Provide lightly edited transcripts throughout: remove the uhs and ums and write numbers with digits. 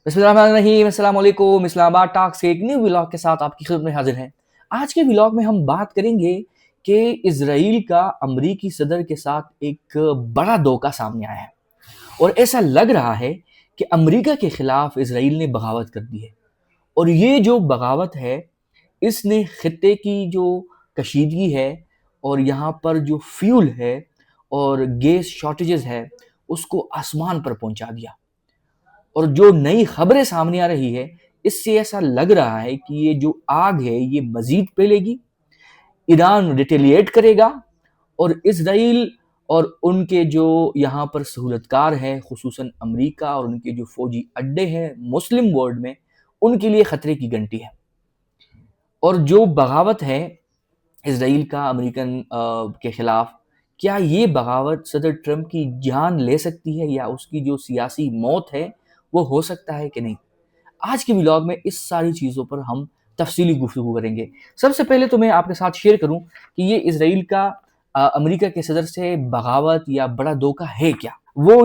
बिस्मिल्लाहिर्रहमानिर्रहीम, अस्सलाम वालेकुम। इस्लामाबाद टॉक से एक न्यू व्लॉग के साथ आपकी खिदमत में हाजिर हैं। आज के व्लॉग में हम बात करेंगे कि इजराइल का अमरीकी सदर के साथ एक बड़ा धोखा सामने आया है और ऐसा लग रहा है कि अमरीका के खिलाफ इजराइल ने बगावत कर दी है। और ये जो बगावत है, इसने खित्ते की जो कशीदगी है और यहाँ पर जो फ्यूल है और गैस शॉर्टेजेस है, उसको आसमान पर पहुंचा दिया। और जो नई खबरें सामने आ रही है, इससे ऐसा लग रहा है कि ये जो आग है ये मजीद फैलेगी, ईरान रिटेलिएट करेगा और इसराइल और उनके जो यहाँ पर सहूलतकार हैं, खुसूसन अमेरिका और उनके जो फौजी अड्डे हैं मुस्लिम वर्ल्ड में, उनके लिए खतरे की घंटी है। और जो बगावत है इसराइल का अमेरिकन के खिलाफ, क्या ये बगावत सदर ट्रंप की जान ले सकती है या उसकी जो सियासी मौत है वो हो सकता है कि नहीं? आज के व्लॉग में इस सारी चीज़ों पर हम तफसीली गुफ्तगू करेंगे। सबसे पहले तो मैं आपके साथ शेयर करूं कि ये इसराइल का अमेरिका के सदर से बगावत या बड़ा धोखा है क्या? वो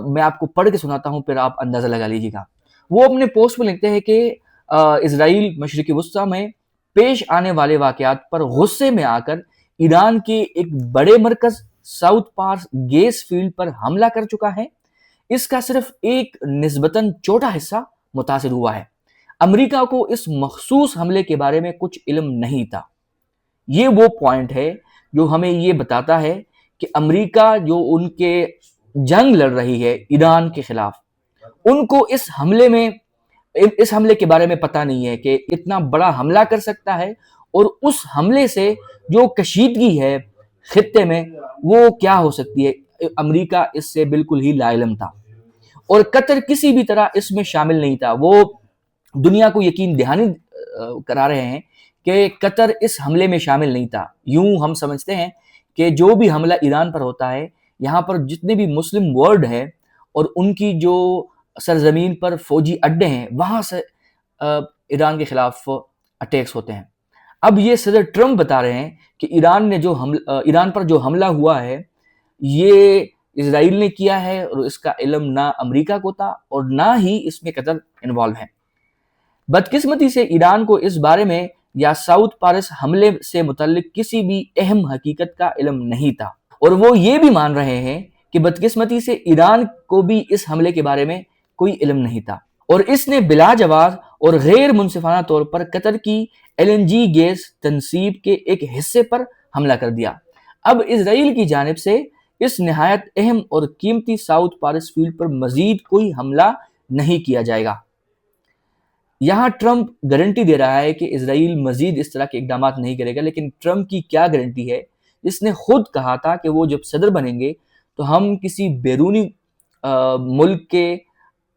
मैं आपको पढ़ के सुनाता हूं, फिर आप अंदाज़ा लगा लीजिएगा। वो अपने पोस्ट में लिखते हैं कि इसराइल मशरिक़ वस्ता में पेश आने वाले वाक़यात पर गुस्से में आकर ईरान के एक बड़े मरकज़ साउथ पार्स गैस फील्ड पर हमला कर चुका है। इसका सिर्फ एक निस्बतन छोटा हिस्सा मुतासिर हुआ है। अमेरिका को इस मखसूस हमले के बारे में कुछ इल्म नहीं था। ये वो पॉइंट है जो हमें ये बताता है कि अमेरिका जो उनके जंग लड़ रही है ईरान के खिलाफ, उनको इस हमले के बारे में पता नहीं है कि इतना बड़ा हमला कर सकता है और उस हमले से जो कशीदगी है खित्ते में वो क्या हो सकती है। अमेरिका इससे बिल्कुल ही लाइलम था और कतर किसी भी तरह इसमें शामिल नहीं था। वो दुनिया को यकीन दहानी करा रहे हैं कि कतर इस हमले में शामिल नहीं था। यूं हम समझते हैं कि जो भी हमला ईरान पर होता है, यहाँ पर जितने भी मुस्लिम वर्ल्ड है और उनकी जो सरजमीन पर फौजी अड्डे हैं, वहां से ईरान के खिलाफ अटैक्स होते हैं। अब ये सदर ट्रंप बता रहे हैं कि ईरान पर जो हमला हुआ है ये इसराइल ने किया है और इसका इल्म ना अमेरिका को था और ना ही इसमें कतर इन्वॉल्व है। बदकिस्मती से ईरान को इस बारे में या साउथ पारस हमले से मुतल्लिक किसी भी अहम हकीकत का इल्म नहीं था और वो ये भी मान रहे हैं कि बदकिस्मती से ईरान को भी इस हमले के बारे में कोई इल्म नहीं था और इसने बिला जवाब और गैर मुनसिफाना तौर पर कतर की LNG गैस तनसीब के एक हिस्से पर हमला कर दिया। अब इसराइल की जानिब से इस निहायत अहम और कीमती साउथ पारस फील्ड पर मजीद कोई हमला नहीं किया जाएगा। यहाँ ट्रंप गारंटी दे रहा है कि इसराइल मजीद इस तरह के इकदाम नहीं करेगा, लेकिन ट्रंप की क्या गारंटी है? इसने खुद कहा था कि वो जब सदर बनेंगे तो हम किसी बैरूनी मुल्क के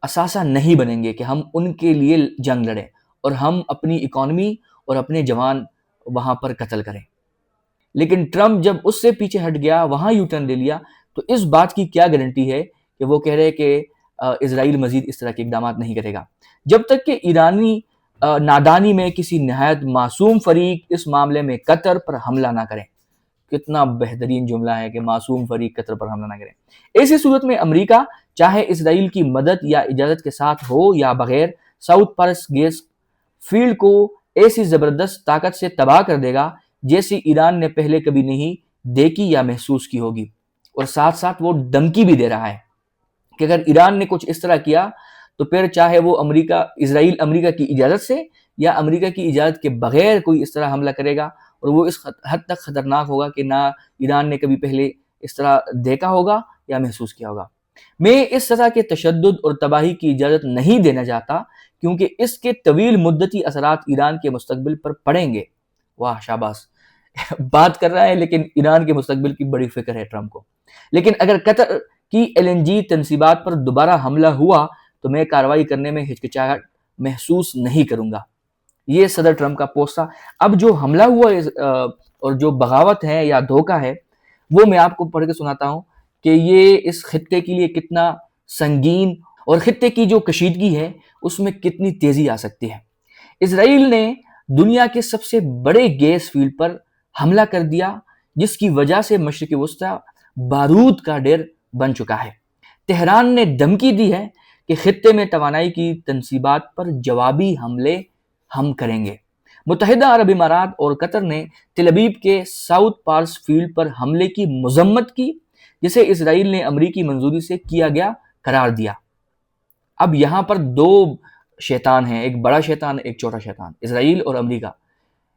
असासा नहीं बनेंगे कि हम उनके लिए जंग लड़ें और हम अपनी इकॉनमी और अपने जवान वहां पर कत्ल करें। लेकिन ट्रंप जब उससे पीछे हट गया, वहां यू टर्न ले लिया, तो इस बात की क्या गारंटी है कि वो कह रहे हैं कि इसराइल मजीद इस तरह के इकदाम नहीं करेगा। जब तक कि ईरानी नादानी में किसी नहायत मासूम फरीक इस मामले में कतर पर हमला ना करें। कितना बेहतरीन जुमला है कि मासूम फरीक कतर पर हमला ना करें। ऐसी सूरत में अमेरिका चाहे इसराइल की मदद या इजाजत के साथ हो या बगैर, साउथ पारस गैस फील्ड को ऐसी जबरदस्त ताकत से तबाह कर देगा जैसी ईरान ने पहले कभी नहीं देखी या महसूस की होगी। और साथ साथ वो धमकी भी दे रहा है कि अगर ईरान ने कुछ इस तरह किया तो फिर चाहे वो इसराइल अमेरिका की इजाजत से या अमेरिका की इजाजत के बगैर कोई इस तरह हमला करेगा और वो इस हद तक खतरनाक होगा कि ना ईरान ने कभी पहले इस तरह देखा होगा या महसूस किया होगा। मैं इस तरह के तशद्दुद और तबाही की इजाजत नहीं देना चाहता क्योंकि इसके तवील मुद्दती असरात ईरान के मुस्तकबिल पर पड़ेंगे। वाह शाबाश बात कर रहा है, लेकिन ईरान के मुस्तकबिल की बड़ी फिक्र है ट्रंप को। लेकिन अगर कतर की LNG तनसीबात पर दोबारा हमला हुआ तो मैं कार्रवाई करने में हिचकिचाहट महसूस नहीं करूंगा। ये सदर ट्रंप का पोस्ट था। अब जो हमला हुआ और जो बगावत है या धोखा है, वो मैं आपको पढ़ के सुनाता हूं कि ये इस खित्ते के लिए कितना संगीन और खित्ते की जो कशीदगी है उसमें कितनी तेजी आ सकती है। इसराइल ने दुनिया के सबसे बड़े गैस फील्ड पर हमला कर दिया जिसकी वजह से मशरिक़ वस्ता बारूद का ढेर बन चुका है। तेहरान ने धमकी दी है کہ خطے میں توانائی کی تنصیبات پر جوابی حملے ہم کریں گے۔ متحدہ عرب امارات اور قطر نے تل ابیب کے ساؤتھ پارس فیلڈ پر حملے کی مذمت کی، جسے اسرائیل نے امریکی منظوری سے کیا گیا قرار دیا۔ اب یہاں پر دو شیطان ہیں، ایک بڑا شیطان ایک چھوٹا شیطان، اسرائیل اور امریکہ۔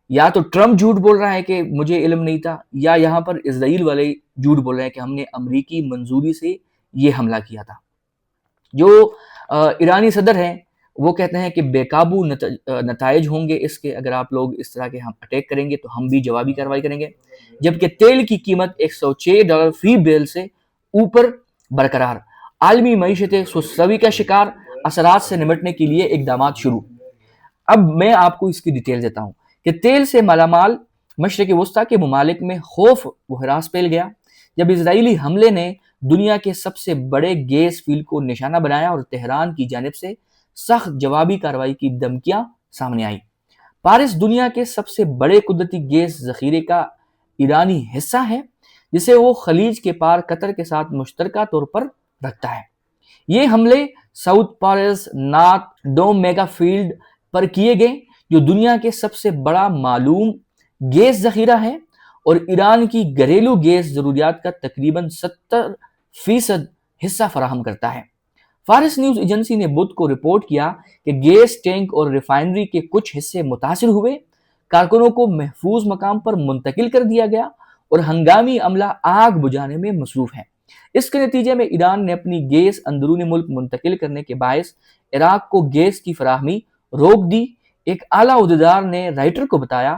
یا تو ٹرمپ جھوٹ بول رہا ہے کہ مجھے علم نہیں تھا، یا یہاں پر اسرائیل والے جھوٹ بول رہے ہیں کہ ہم نے امریکی منظوری سے یہ حملہ کیا تھا۔ جو ایرانی صدر ہیں وہ کہتے ہیں کہ بے قابو نتائج ہوں گے اس کے، اگر آپ لوگ اس طرح کے ہم اٹیک کریں گے تو ہم بھی جوابی کارروائی کریں گے، جبکہ تیل کی قیمت $106 فی بیرل سے اوپر برقرار۔ عالمی معیشت سستی کا شکار، اثرات سے نمٹنے کے لیے اقدامات شروع۔ اب میں آپ کو اس کی ڈیٹیل دیتا ہوں کہ تیل سے مالا مال مشرق وسطیٰ کے ممالک میں خوف و ہراس پھیل گیا جب اسرائیلی حملے نے دنیا کے سب سے بڑے گیس فیلڈ کو نشانہ بنایا اور تہران کی جانب سے سخت جوابی کارروائی کی دھمکیاں سامنے آئیں۔ پارس دنیا کے سب سے بڑے قدرتی گیس ذخیرے کا ایرانی حصہ ہے، جسے وہ خلیج کے پار قطر کے ساتھ مشترکہ طور پر رکھتا ہے۔ یہ حملے ساؤتھ پارس نارتھ ڈوم میگا فیلڈ پر کیے گئے، جو دنیا کے سب سے بڑا معلوم گیس ذخیرہ ہے اور ایران کی گھریلو گیس ضروریات کا تقریباً 70% حصہ فراہم کرتا ہے۔ فارس نیوز ایجنسی نے بدھ کو رپورٹ کیا کہ گیس ٹینک اور ریفائنری کے کچھ حصے متاثر ہوئے، کارکنوں کو محفوظ مقام پر منتقل کر دیا گیا اور ہنگامی عملہ آگ بجھانے میں مصروف ہے۔ اس کے نتیجے میں ایران نے اپنی گیس اندرونی ملک منتقل کرنے کے باعث عراق کو گیس کی فراہمی روک دی۔ ایک اعلیٰ عہدیدار نے رائٹر کو بتایا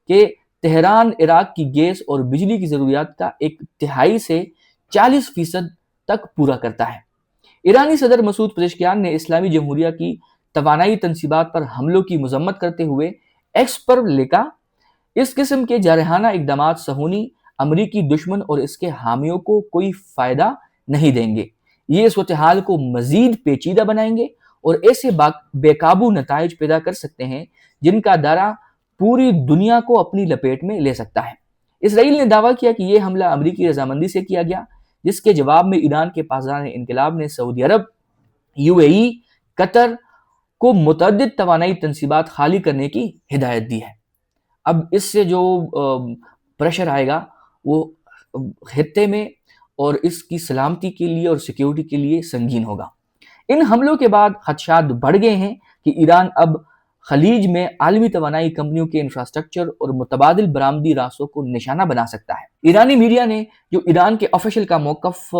کہ تہران عراق کی گیس اور بجلی کی ضروریات کا 1/3 سے 40% تک پورا کرتا ہے۔ ایرانی صدر مسعود پزشکیان نے اسلامی جمہوریہ کی توانائی تنصیبات پر حملوں کی مذمت کرتے ہوئے ایکس پر لکھا، اس قسم کے جارحانہ اقدامات صہیونی امریکی دشمن اور اس کے حامیوں کو کوئی فائدہ نہیں دیں گے۔ یہ صورتحال کو مزید پیچیدہ بنائیں گے اور ایسے بے قابو نتائج پیدا کر سکتے ہیں جن کا دائرہ پوری دنیا کو اپنی لپیٹ میں لے سکتا ہے۔ اسرائیل نے دعویٰ کیا کہ یہ حملہ امریکی رضامندی سے کیا گیا، جس کے جواب میں ایران کے پاسداران انقلاب نے سعودی عرب، UAE، قطر کو متعدد توانائی تنصیبات خالی کرنے کی ہدایت دی ہے۔ اب اس سے جو پریشر آئے گا وہ خطے میں اور اس کی سلامتی کے لیے اور سیکیورٹی کے لیے سنگین ہوگا۔ ان حملوں کے بعد خدشات بڑھ گئے ہیں کہ ایران اب خلیج میں عالمی توانائی کمپنیوں کے انفراسٹرکچر اور متبادل برآمدی راستوں کو نشانہ بنا سکتا ہے۔ ایرانی میڈیا نے جو ایران کے آفیشل کا موقف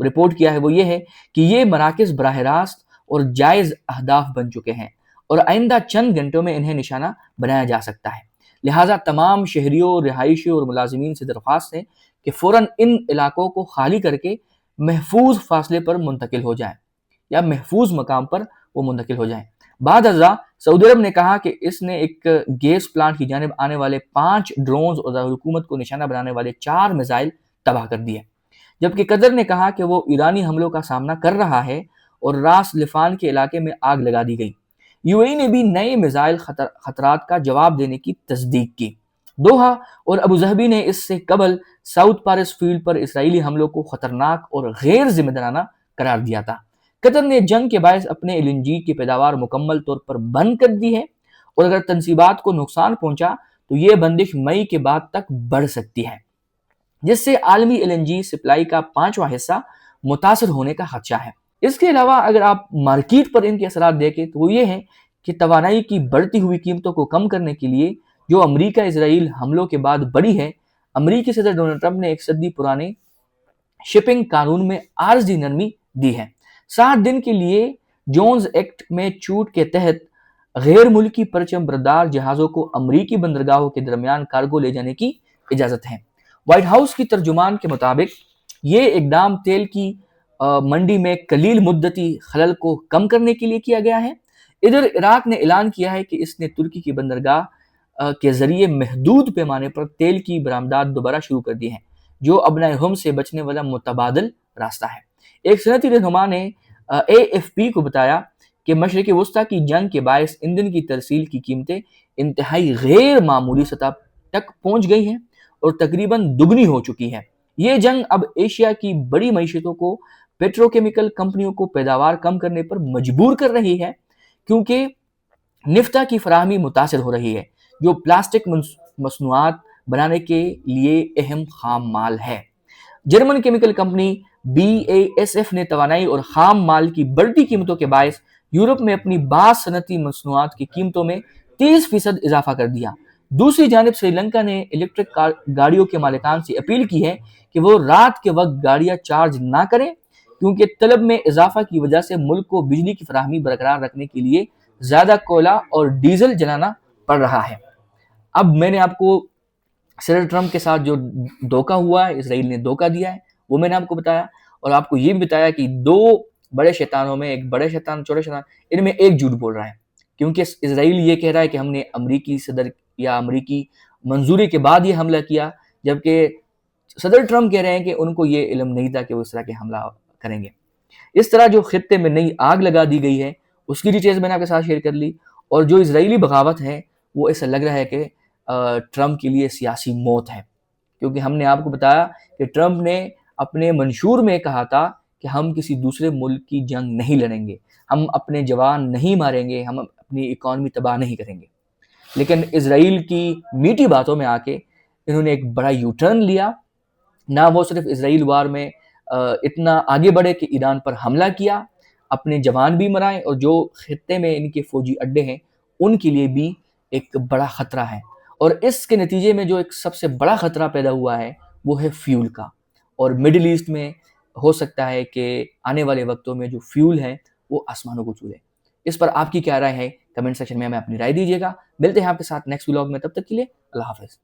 رپورٹ کیا ہے وہ یہ ہے کہ یہ مراکز براہ راست اور جائز اہداف بن چکے ہیں اور آئندہ چند گھنٹوں میں انہیں نشانہ بنایا جا سکتا ہے۔ لہٰذا تمام شہریوں، رہائشیوں اور ملازمین سے درخواست ہے کہ فوراً ان علاقوں کو خالی کر کے محفوظ فاصلے پر منتقل ہو جائیں یا محفوظ مقام پر وہ منتقل ہو جائیں۔ بعد ازاں سعودی عرب نے کہا کہ اس نے ایک گیس پلانٹ کی جانب آنے والے 5 ڈرونز اور دارالحکومت کو نشانہ بنانے والے 4 میزائل تباہ کر دیے، جبکہ قطر نے کہا کہ وہ ایرانی حملوں کا سامنا کر رہا ہے اور راس لفان کے علاقے میں آگ لگا دی گئی۔ UAE نے بھی نئے میزائل خطرات کا جواب دینے کی تصدیق کی۔ دوحہ اور ابوظہبی نے اس سے قبل ساؤتھ پارس فیلڈ پر اسرائیلی حملوں کو خطرناک اور غیر ذمہ دارانہ قرار دیا تھا۔ قطر نے جنگ کے باعث اپنے LNG کی پیداوار مکمل طور پر بند کر دی ہے اور اگر تنصیبات کو نقصان پہنچا تو یہ بندش مئی کے بعد تک بڑھ سکتی ہے، جس سے عالمی LNG سپلائی کا 5واں حصہ متاثر ہونے کا خدشہ ہے۔ اس کے علاوہ اگر آپ مارکیٹ پر ان کے اثرات دیکھیں تو وہ یہ ہے کہ توانائی کی بڑھتی ہوئی قیمتوں کو کم کرنے کے لیے جو امریکہ اسرائیل حملوں کے بعد بڑھی ہے، امریکی صدر ڈونلڈ ٹرمپ نے 1 صدی پرانے شپنگ قانون میں عارضی نرمی دی ہے۔ 7 دن کے لیے جونز ایکٹ میں چھوٹ کے تحت غیر ملکی پرچم بردار جہازوں کو امریکی بندرگاہوں کے درمیان کارگو لے جانے کی اجازت ہے۔ وائٹ ہاؤس کی ترجمان کے مطابق یہ اقدام تیل کی منڈی میں قلیل مدتی خلل کو کم کرنے کے لیے کیا گیا ہے۔ ادھر عراق نے اعلان کیا ہے کہ اس نے ترکی کی بندرگاہ کے ذریعے محدود پیمانے پر تیل کی برآمدات دوبارہ شروع کر دی ہیں، جو ابنائے ہم سے بچنے والا متبادل راستہ ہے۔ ایک صنعتی رہنما نے AFP کو بتایا کہ مشرق وسطیٰ کی جنگ کے باعث ایندھن کی ترسیل کی قیمتیں انتہائی غیر معمولی سطح تک پہنچ گئی ہیں اور تقریباً دگنی ہو چکی ہے۔ یہ جنگ اب ایشیا کی بڑی معیشتوں کو पेट्रोकेमिकल कंपनियों को पैदावार कम करने पर मजबूर कर रही है, क्योंकि निफ्टा की फराहमी मुतासर हो रही है, जो प्लास्टिक मसनूआत बनाने के लिए अहम खाम माल है। जर्मन केमिकल कंपनी BASF ने तवानाई और खाम माल की बढ़ती कीमतों के बायस यूरोप में अपनी बास सनती मसनूआत की कीमतों में 30% इजाफा कर दिया। दूसरी जानिब श्रीलंका ने इलेक्ट्रिक गाड़ियों के मालिकान से अपील की है कि वो रात के वक्त गाड़ियां चार्ज ना करें, क्योंकि तलब में इजाफा की वजह से मुल्क को बिजली की फराहमी बरकरार रखने के लिए ज्यादा कोयला और डीजल जलाना पड़ रहा है। अब मैंने आपको सदर ट्रंप के साथ जो धोखा हुआ है, इसराइल ने धोखा दिया है, वो मैंने आपको बताया, और आपको ये भी बताया कि दो बड़े शैतानों में एक बड़े शैतान छोटे शैतान, इनमें एक झूठ बोल रहा है, क्योंकि इसराइल ये कह रहा है कि हमने अमरीकी सदर या अमरीकी मंजूरी के बाद ये हमला किया, जबकि सदर ट्रंप कह रहे हैं कि उनको ये इल्म नहीं था कि वो इस तरह के हमला करेंगे। इस तरह जो खित्ते में नई आग लगा दी गई है, उसकी डिटेल्स मैंने आपके साथ शेयर कर ली, और जो इजरायली बगावत है वो ऐसा लग रहा है कि ट्रंप के लिए सियासी मौत है, क्योंकि हमने आपको बताया कि ट्रंप ने अपने मंशूर में कहा था कि हम किसी दूसरे मुल्क की जंग नहीं लड़ेंगे, हम अपने जवान नहीं मारेंगे, हम अपनी इकॉनमी तबाह नहीं करेंगे। लेकिन इजराइल की मीठी बातों में आके इन्होंने एक बड़ा यू टर्न लिया। ना वो सिर्फ इजराइल वार में इतना आगे बढ़े कि ईरान पर हमला किया, अपने जवान भी मराए, और जो खित्ते में इनके फौजी अड्डे हैं उनके लिए भी एक बड़ा खतरा है। और इसके नतीजे में जो एक सबसे बड़ा खतरा पैदा हुआ है वो है फ्यूल का, और मिडिल ईस्ट में हो सकता है कि आने वाले वक्तों में जो फ्यूल है वो आसमानों को छू ले। इस पर आपकी क्या राय है, कमेंट सेक्शन में हमें अपनी राय दीजिएगा। मिलते हैं आपके साथ नेक्स्ट व्लॉग में, तब तक के लिए अल्लाह हाफिज।